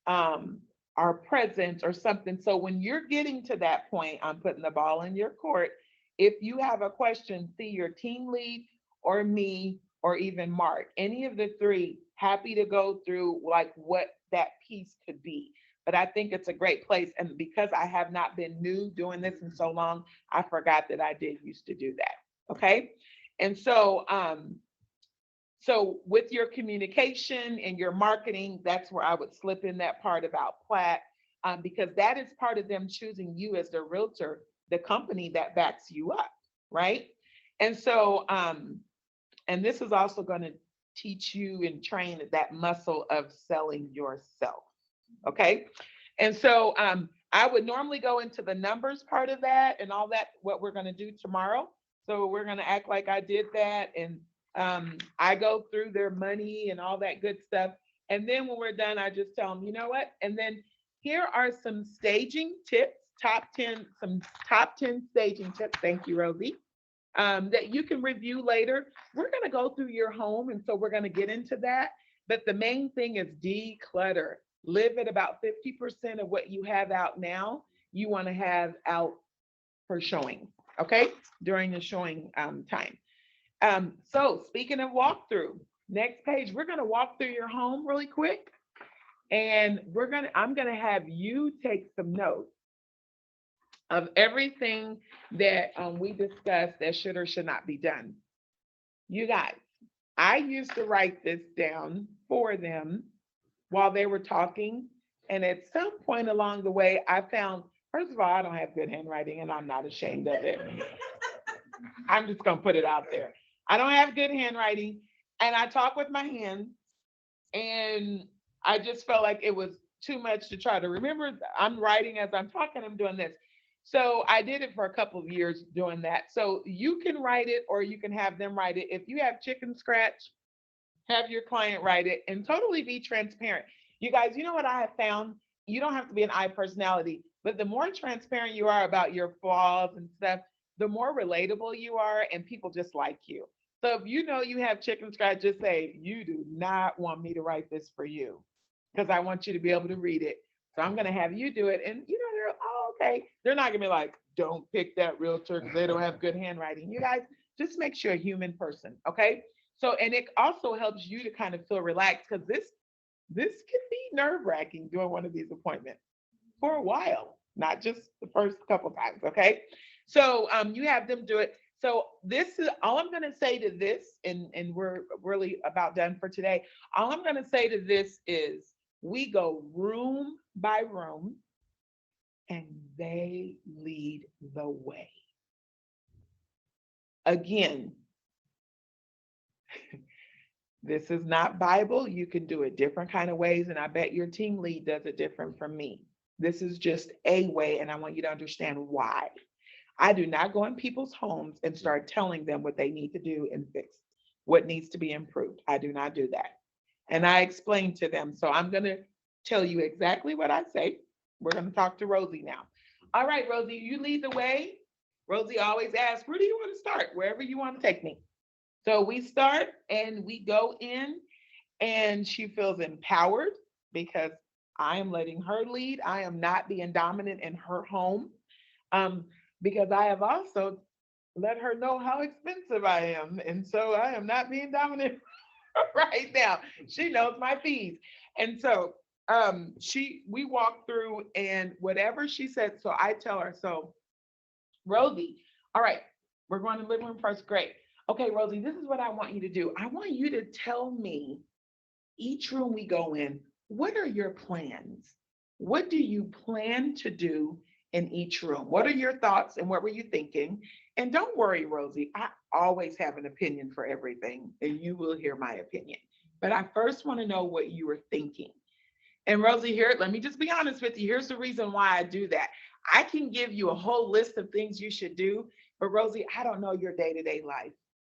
um, our presence or something. So when you're getting to that point, I'm putting the ball in your court. If you have a question, see your team lead or me or even Mark, any of the three, happy to go through like what that piece could be. But I think it's a great place. And because I have not been new doing this in so long, I forgot that I did used to do that. Okay. And so with your communication and your marketing, that's where I would slip in that part about Platt, because that is part of them choosing you as their realtor, the company that backs you up, right? And so, and this is also going to teach you and train that muscle of selling yourself, okay? And so I would normally go into the numbers part of that and all that, what we're going to do tomorrow. So we're going to act like I did that. And I go through their money and all that good stuff. And then when we're done, I just tell them, you know what? And then here are some staging tips, some top 10 staging tips. Thank you, Rosie. That you can review later. We're going to go through your home. And so we're going to get into that. But the main thing is declutter. Live at about 50% of what you have out now, you want to have out for showing, okay? During the showing time. So speaking of walkthrough, next page, we're gonna walk through your home really quick. And I'm gonna have you take some notes of everything that we discussed that should or should not be done. You guys, I used to write this down for them while they were talking. And at some point along the way, I found, first of all, I don't have good handwriting and I'm not ashamed of it. I'm just gonna put it out there. I don't have good handwriting and I talk with my hands and I just felt like it was too much to try to remember. I'm writing as I'm talking, I'm doing this. So I did it for a couple of years doing that. So you can write it or you can have them write it. If you have chicken scratch, have your client write it and totally be transparent. You guys, you know what I have found? You don't have to be an I personality, but the more transparent you are about your flaws and stuff, the more relatable you are and people just like you. So if you know you have chicken scratch, just say, you do not want me to write this for you because I want you to be able to read it. So I'm going to have you do it. And you know, they're, oh, okay. They're not going to be like, don't pick that realtor because they don't have good handwriting. You guys, just make sure a human person. Okay. So, and it also helps you to kind of feel relaxed because this can be nerve wracking doing one of these appointments for a while, not just the first couple times. Okay. So you have them do it. So this is all I'm going to say to this, and we're really about done for today. All I'm going to say to this is we go room by room and they lead the way. Again, this is not Bible. You can do it different kind of ways, and I bet your team lead does it different from me. This is just a way, and I want you to understand why. I do not go in people's homes and start telling them what they need to do and fix, what needs to be improved. I do not do that. And I explain to them. So I'm going to tell you exactly what I say. We're going to talk to Rosie now. All right, Rosie, you lead the way. Rosie always asks, where do you want to start? Wherever you want to take me. So we start and we go in and she feels empowered because I am letting her lead. I am not being dominant in her home. Because I have also let her know how expensive I am. And so I am not being dominant right now. She knows my fees. And so we walked through and whatever she said, so I tell her, so Rosie, all right, we're going to the living room first. Great. Okay, Rosie, this is what I want you to do. I want you to tell me each room we go in, what are your plans? What do you plan to do in each room? What are your thoughts and what were you thinking? And don't worry, Rosie, I always have an opinion for everything, and you will hear my opinion. But I first want to know what you were thinking. And Rosie, here, let me just be honest with you. Here's the reason why I do that. I can give you a whole list of things you should do, but Rosie, I don't know your day-to-day life.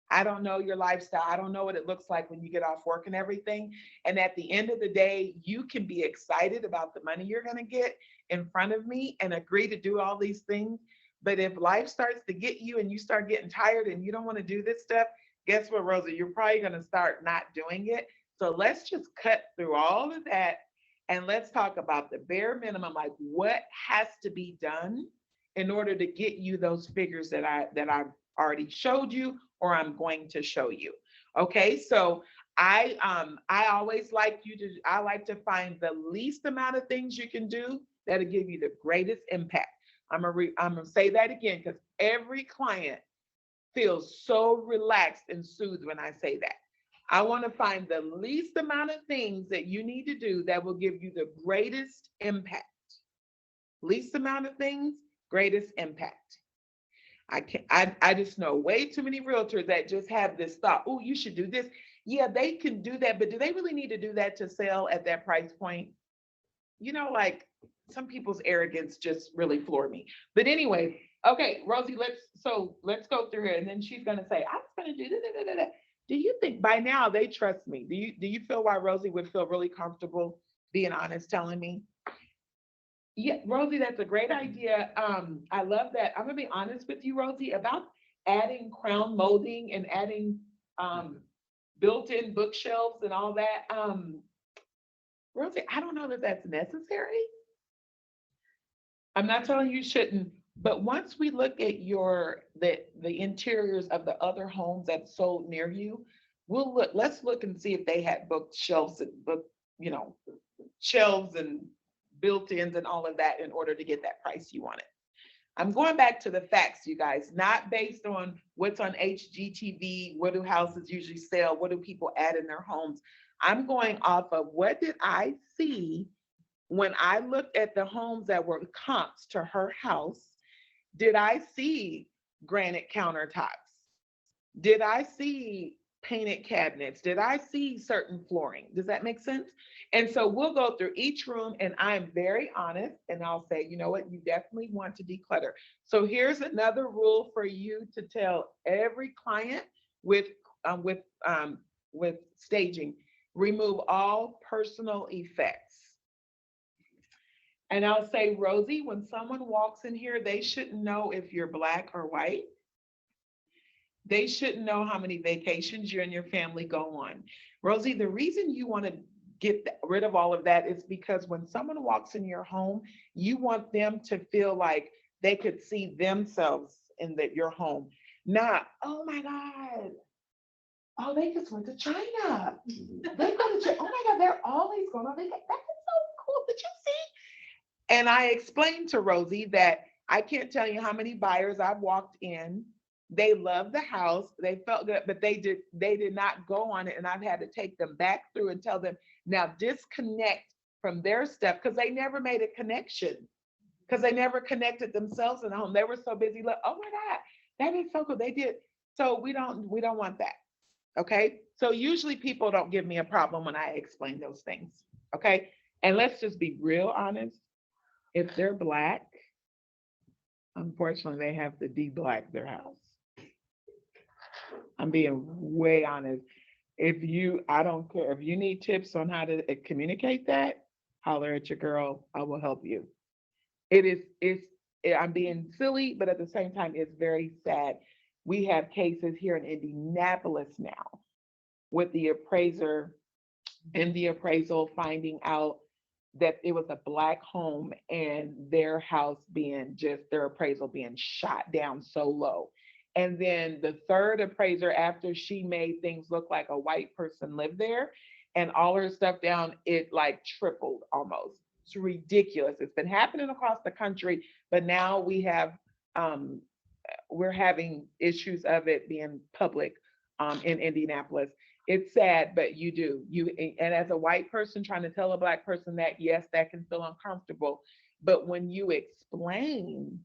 I don't know your lifestyle. I don't know what it looks like when you get off work and everything. And at the end of the day, you can be excited about the money you're going to get in front of me and agree to do all these things. But if life starts to get you and you start getting tired and you don't want to do this stuff, guess what, Rosie? You're probably going to start not doing it. So let's just cut through all of that and let's talk about the bare minimum, like what has to be done in order to get you those figures that I've already showed you or I'm going to show you. Okay, so I always like you to I like to find the least amount of things you can do that'll give you the greatest impact. I'm gonna say that again because every client feels so relaxed and soothed when I say that. I want to find the least amount of things that you need to do that will give you the greatest impact. Least amount of things, greatest impact. I just know way too many realtors that just have this thought, oh, you should do this. Yeah, they can do that, but do they really need to do that to sell at that price point? Like some people's arrogance just really floor me. But anyway, okay, Rosie, let's go through it. And then she's gonna say, I was gonna do that. Do you think by now they trust me? Do you feel why Rosie would feel really comfortable being honest, telling me? Yeah, Rosie, that's a great idea. I love that. I'm gonna be honest with you, Rosie, about adding crown molding and adding built-in bookshelves and all that. Rosie, I don't know that that's necessary. I'm not telling you shouldn't, but once we look at the interiors of the other homes that sold near you, let's look and see if they had bookshelves and you know, shelves and built-ins and all of that in order to get that price you wanted. I'm going back to the facts, you guys, not based on what's on HGTV, what do houses usually sell, what do people add in their homes. I'm going off of what did I see when I looked at the homes that were comps to her house. Did I see granite countertops? Did I see painted cabinets? Did I see certain flooring? Does that make sense? And so we'll go through each room and I'm very honest and I'll say, you know what, you definitely want to declutter. So here's another rule for you to tell every client with um, with with staging. Remove all personal effects. And I'll say, Rosie, when someone walks in here, they shouldn't know if you're Black or white. They shouldn't know how many vacations you and your family go on. Rosie, the reason you want to get rid of all of that is because when someone walks in your home, you want them to feel like they could see themselves in your home. Not, oh my God, oh, they just went to China. They go to China. Oh my God, they're always going on vacation. That is so cool. Did you see? And I explained to Rosie that I can't tell you how many buyers I've walked in. They loved the house. They felt good, but they did not go on it. And I've had to take them back through and tell them now disconnect from their stuff because they never made a connection because they never connected themselves in the home. They were so busy. Like, oh my God, that is so cool. They did. So we don't want that. Okay. So usually people don't give me a problem when I explain those things. Okay. And let's just be real honest. If they're Black, unfortunately, they have to de-Black their house. I'm being way honest. I don't care. If you need tips on how to communicate that, holler at your girl. I will help you. I'm being silly, but at the same time, it's very sad. We have cases here in Indianapolis now with the appraiser in the appraisal finding out that it was a Black home and their appraisal being shot down so low. And then the third appraiser, after she made things look like a white person lived there, and all her stuff down, it like tripled almost. It's ridiculous. It's been happening across the country, but now um, we're having issues of it being public in Indianapolis. It's sad, but and as a white person trying to tell a black person that, yes, that can feel uncomfortable. But when you explain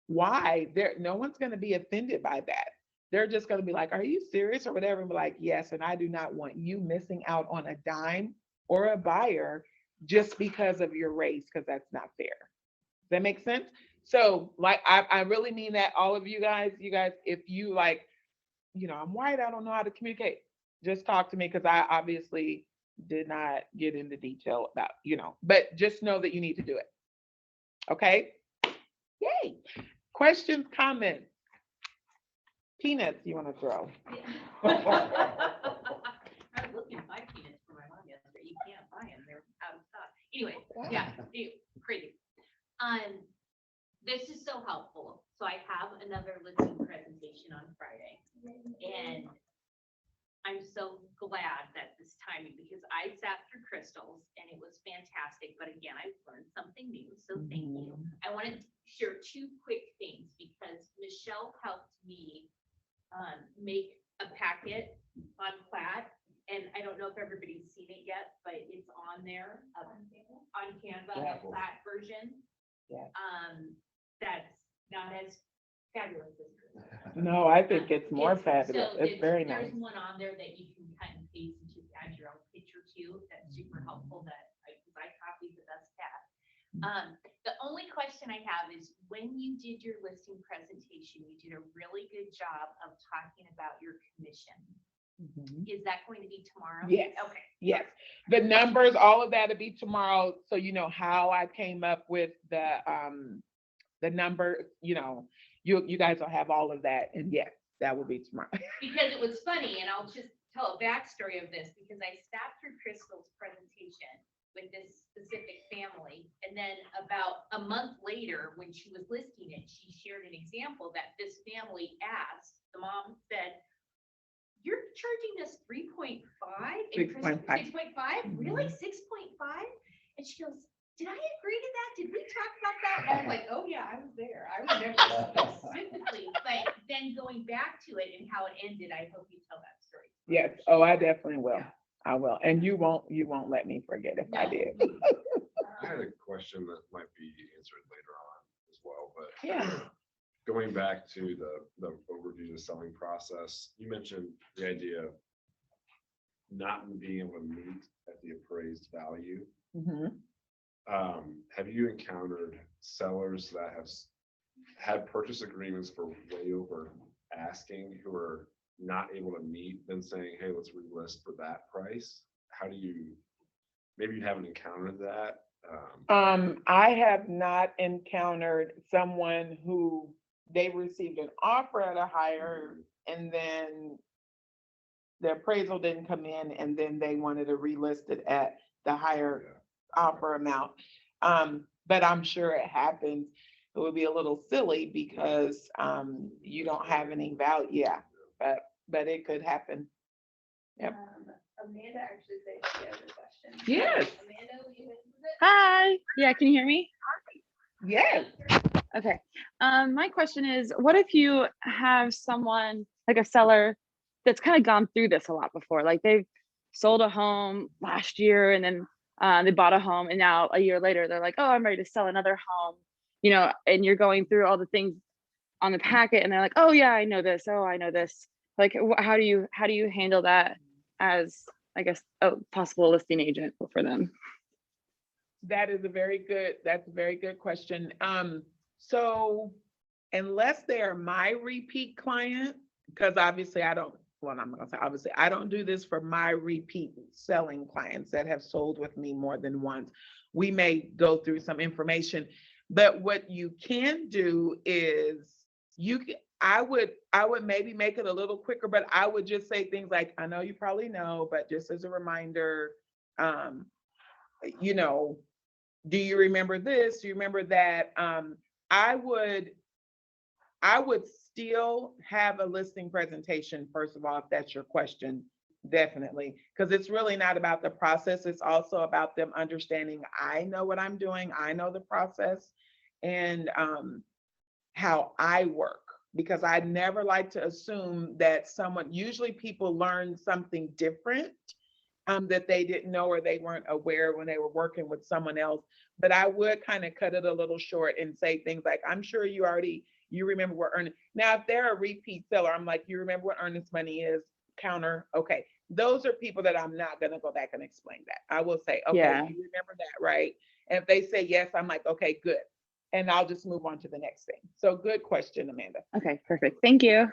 why, no one's going to be offended by that. They're just going to be like, are you serious or whatever? And be like, yes. And I do not want you missing out on a dime or a buyer just because of your race, because that's not fair. Does that make sense? So like, I really mean that, all of you guys, if you like, I'm white, I don't know how to communicate, just talk to me, because I obviously did not get into detail about, but just know that you need to do it. Okay? Yay. Questions, comments? Peanuts you want to throw? I was looking to buy peanuts for my mom yesterday. You can't buy them. They're out of stock. Anyway, yeah, crazy. This is so helpful. So I have another listing presentation on Friday. And I'm so glad that this timing, because I sat through Crystal's and it was fantastic. But again, I've learned something new. So thank you. I want to share two quick things because Michelle helped me make a packet on Plaid. And I don't know if everybody's seen it yet, but it's on there on Canva, a Plaid version. Yeah. That's not as fabulous as yours. No, I think it's more fabulous. So it's very nice. There's one on there that you can cut and paste and just add your own picture to. That's super helpful that I copied the best cat. The only question I have is when you did your listing presentation, you did a really good job of talking about your commission. Is that going to be tomorrow? Yes. Okay. Yes. The numbers, all of that will be tomorrow. So you know how I came up with the number, you guys will have all of that. And yes, that will be tomorrow. Because it was funny, and I'll just tell a backstory of this, because I sat through Crystal's presentation with this specific family. And then about a month later, when she was listing it, she shared an example that this family asked. The mom said, "You're charging us 3.5? 6.5. 6.5? Really? 6.5? And she goes, "Did I agree to that? Did we talk about that?" And I'm like, "Oh yeah, I was there. I remember specifically." But then going back to it and how it ended, I hope you tell that story. Yes. Oh, I definitely will. Yeah. I will. And you won't let me forget if I did. I had a question that might be answered later on as well, but Yeah. going back to the overview of the selling process, you mentioned the idea of not being able to meet at the appraised value. Have you encountered sellers that have had purchase agreements for way over asking who are not able to meet, then saying, "Hey, let's relist for that price"? How do you, maybe you haven't encountered that? I have not encountered someone who they received an offer at a higher, and then the appraisal didn't come in, and then they wanted to relist it at the higher offer amount. But I'm sure it happens. It would be a little silly because you don't have any value. Yeah, but it could happen. Yep. Amanda actually said she has a question. Yes. Amanda, will you answer it? Hi. Yeah, can you hear me? Yes. Okay. My question is, what if you have someone like a seller that's kind of gone through this a lot before? Like they've sold a home last year and then they bought a home, and now a year later they're like, "Oh, I'm ready to sell another home," and you're going through all the things on the packet, and they're like, "Oh yeah, I know this. Oh, I know this." Like, how do you handle that as, I guess, a possible listing agent for them? That's a very good question. So unless they are my repeat client, because obviously I'm not gonna say obviously, I don't do this for my repeat selling clients that have sold with me more than once. We may go through some information, but what you can do is I would maybe make it a little quicker, but I would just say things like, "I know you probably know, but just as a reminder, do you remember this? Do you remember that?" I would still have a listing presentation, first of all, if that's your question, Definitely, because it's really not about the process. It's also about them understanding, I know what I'm doing, I know the process, and how I work. Because I never like to assume that someone, usually people learn something different that they didn't know or they weren't aware when they were working with someone else. But I would kind of cut it a little short and say things like, I'm sure you remember what earnest. Now, if they're a repeat seller, I'm like, you remember what earnest money is? Counter. Okay. Those are people that I'm not going to go back and explain that. I will say, okay, Yeah. you remember that, right? And if they say yes, I'm like, okay, good. And I'll just move on to the next thing. So good question, Amanda. Okay, perfect. Thank you.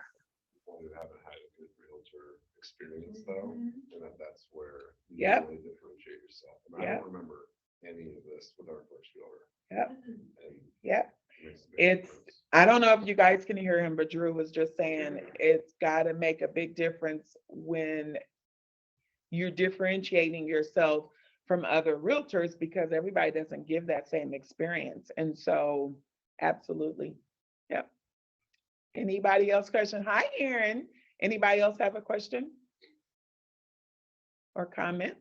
People who haven't had a good realtor experience though, and that's where you Yep. really differentiate yourself. And I Yep. don't remember any of this with our first realtor. Yep. And Yep. it makes a big It's, difference. I don't know if you guys can hear him, but Drew was just saying it's got to make a big difference when you're differentiating yourself from other realtors because everybody doesn't give that same experience. And so, absolutely. Yep. Anybody else question? Hi, Erin. Anybody else have a question or comment?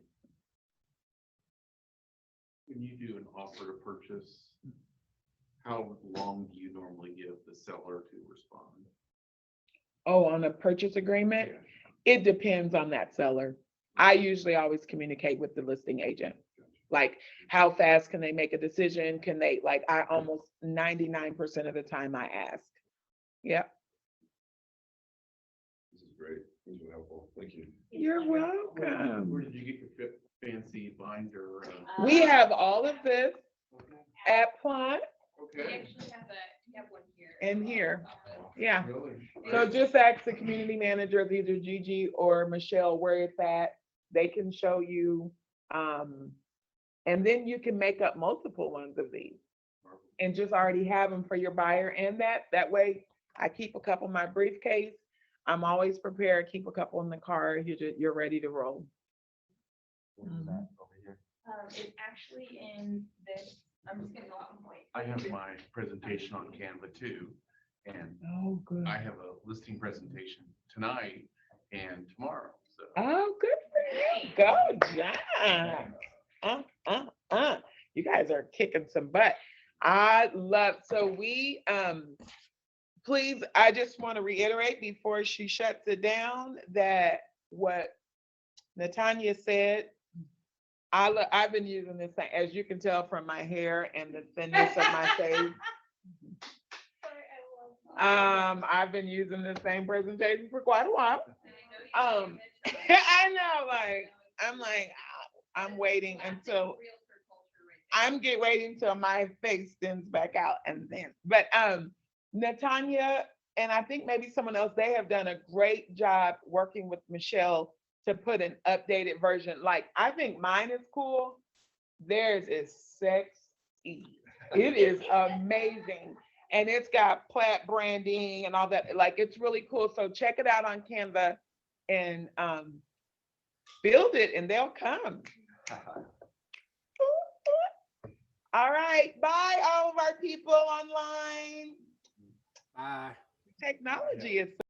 When you do an offer to purchase, how long do you normally give the seller to respond? Oh, on a purchase agreement? It depends on that seller. I usually always communicate with the listing agent. Like, how fast can they make a decision? Can they, like, I almost 99% of the time I ask. Yep. This is great. These are helpful. Thank you. You're Where welcome. did you get your fancy binder? We have all of this at Plot We Okay. actually have one here. and here. Yeah. Really? So just ask the community manager of either Gigi or Michelle where it's at. They can show you. And then you can make up multiple ones of these and just already have them for your buyer. And that way I keep a couple in my briefcase. I'm always prepared, keep a couple in the car. You're ready to roll. It's actually in this, I'm just gonna go out and point. I have my presentation on Canva too, and Oh, good. I have a listing presentation tonight and tomorrow, so. Oh, good for you. Go, John. You guys are kicking some butt. I love, so we, please, I just want to reiterate before she shuts it down that what Natanya said, I've been using this, as you can tell from my hair and the thinness of my face. Sorry, I love. I've been using the same presentation for quite a while. And I know you Um, have an image of I know, like, I'm waiting until, waiting till my face thins back out and then, but Natanya, and I think maybe someone else, they have done a great job working with Michelle to put an updated version. Like, I think mine is cool. Theirs is sexy. It is amazing. And it's got Plaid branding and all that. Like, it's really cool. So check it out on Canva and build it and they'll come. All right. Bye, all of our people online. Bye. Technology is